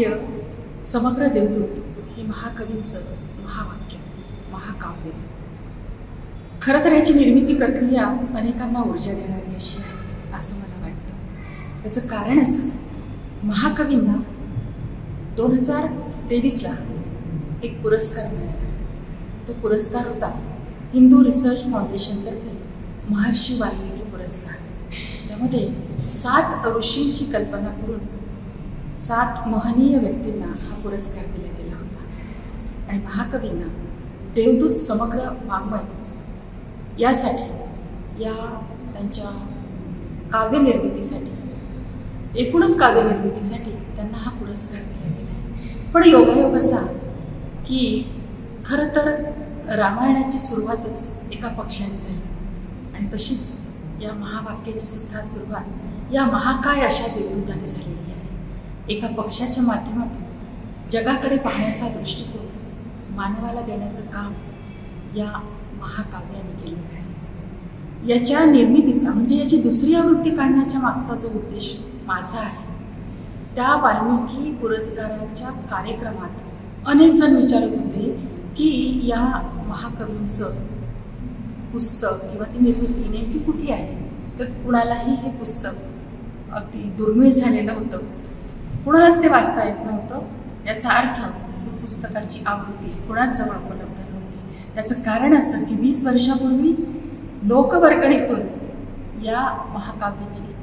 महावाक्य समग्र देवदूत हे महाकवींचं महावाक्य, महाकाव्य. खरं तर याची निर्मिती प्रक्रिया अनेकांना ऊर्जा देणारी अशी आहे असं मला वाटतं. त्याचं कारण असं, महाकवींना 2023ला एक पुरस्कार मिळाला. तो पुरस्कार होता हिंदू रिसर्च फाउंडेशनतर्फे महर्षी वाल्मिकी पुरस्कार. त्यामध्ये 7 ऋषींची कल्पना करून 7 महनीय व्यक्तींना हा पुरस्कार दिला गेला होता. आणि महाकवींना देवदूत समग्र वाङ्मय यासाठी, या त्यांच्या काव्यनिर्मितीसाठी, एकूणच काव्यनिर्मितीसाठी त्यांना हा पुरस्कार दिला गेला आहे. पण योगायोग असा की खरं तर रामायणाची सुरुवातच एका पक्षाने झाली आणि तशीच या महावाक्याची सुद्धा सुरुवात या महाकाय अशा देवदूताने झालेली आहे. एका पक्षाच्या माध्यमातून जगाकडे पाहण्याचा दृष्टिकोन मानवाला देण्याचं काम या महाकाव्याने केलेलं आहे. याच्या निर्मितीचा म्हणजे याची दुसरी आवृत्ती काढण्याच्या मागचा जो उद्देश माझा आहे, त्या वाल्मिकी पुरस्काराच्या कार्यक्रमात अनेक जण विचारत होते की या महाकवींचं पुस्तक किंवा ती निर्मिती नेमकी कुठे आहे. तर कुणालाही हे पुस्तक अगदी दुर्मिळ झालेलं होतं, कुणालाच ते वाचता येत नव्हतं. याचा अर्थ ही पुस्तकाची आवृत्ती कुणाजवळ उपलब्ध नव्हती. त्याचं कारण असं की 20 वर्षापूर्वी लोकवर्गणीतून या महाकाव्याची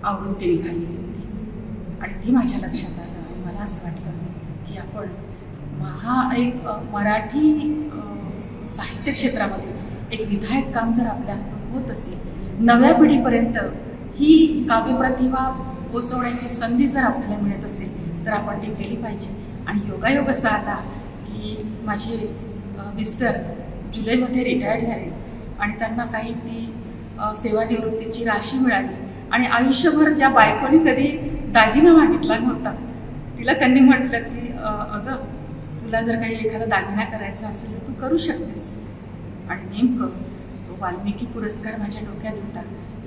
आवृत्ती निघालेली होती आणि ती माझ्या लक्षात आलं आणि मला असं वाटलं की आपण एक मराठी साहित्य क्षेत्रामध्ये एक विधायक काम जर आपल्या हातून होत असेल, नव्या पिढीपर्यंत ही काव्यप्रतिभा पोचवण्याची संधी जर आपल्याला मिळत असेल तर आपण ती केली पाहिजे. आणि योगायोग असा आला की माझे मिस्टर जुलैमध्ये रिटायर्ड झाले आणि त्यांना काही ती सेवानिवृत्तीची राशी मिळाली आणि आयुष्यभर ज्या बायकोनी कधी दागिना मागितला नव्हता तिला त्यांनी म्हटलं की अगं तुला जर काही एखादा दागिना करायचा असेल तर तू करू शकतेस. आणि नेमकं तो वाल्मिकी पुरस्कार माझ्या डोक्यात होता.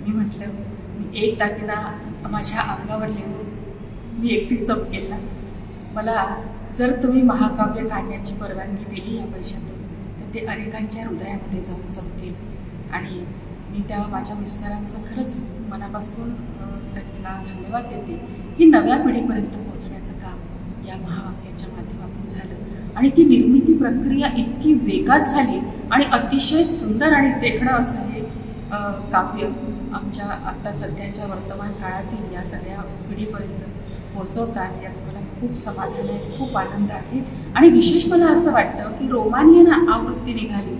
मी म्हटलं मी एक दागिना माझ्या अंगावर लिहून मी एकटीच जप केला. मला जर तुम्ही महाकाव्य काढण्याची परवानगी दिली या पैशातून तर ते अनेकांच्या हृदयामध्ये जाऊन जमतील. आणि मी त्या माझ्या मिस्टरांचं खरंच मनापासून त्यांना धन्यवाद देते की नव्या पिढीपर्यंत पोहोचण्याचं काम या महावाक्याच्या माध्यमातून झालं. आणि ती निर्मिती प्रक्रिया इतकी वेगात झाली आणि अतिशय सुंदर आणि देखणं असं हे काव्य आमच्या आत्ता सध्याच्या वर्तमान काळातील या सगळ्या पिढीपर्यंत पोहोचवता आले याचं मला खूप समाधान आहे, खूप आनंद आहे. आणि विशेष मला असं वाटतं की रोमानियन आवृत्ती निघाली.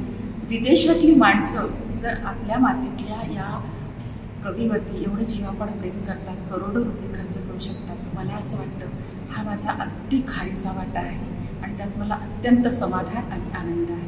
विदेशातली माणसं जर आपल्या मातीतल्या या कवीवरती एवढं जीवापाड प्रेम करतात, करोडो रुपये खर्च करू शकतात, तर मला असं वाटतं हा माझा अगदी खारीचा वाटा आहे आणि त्यात मला अत्यंत समाधान आणि आनंद आहे.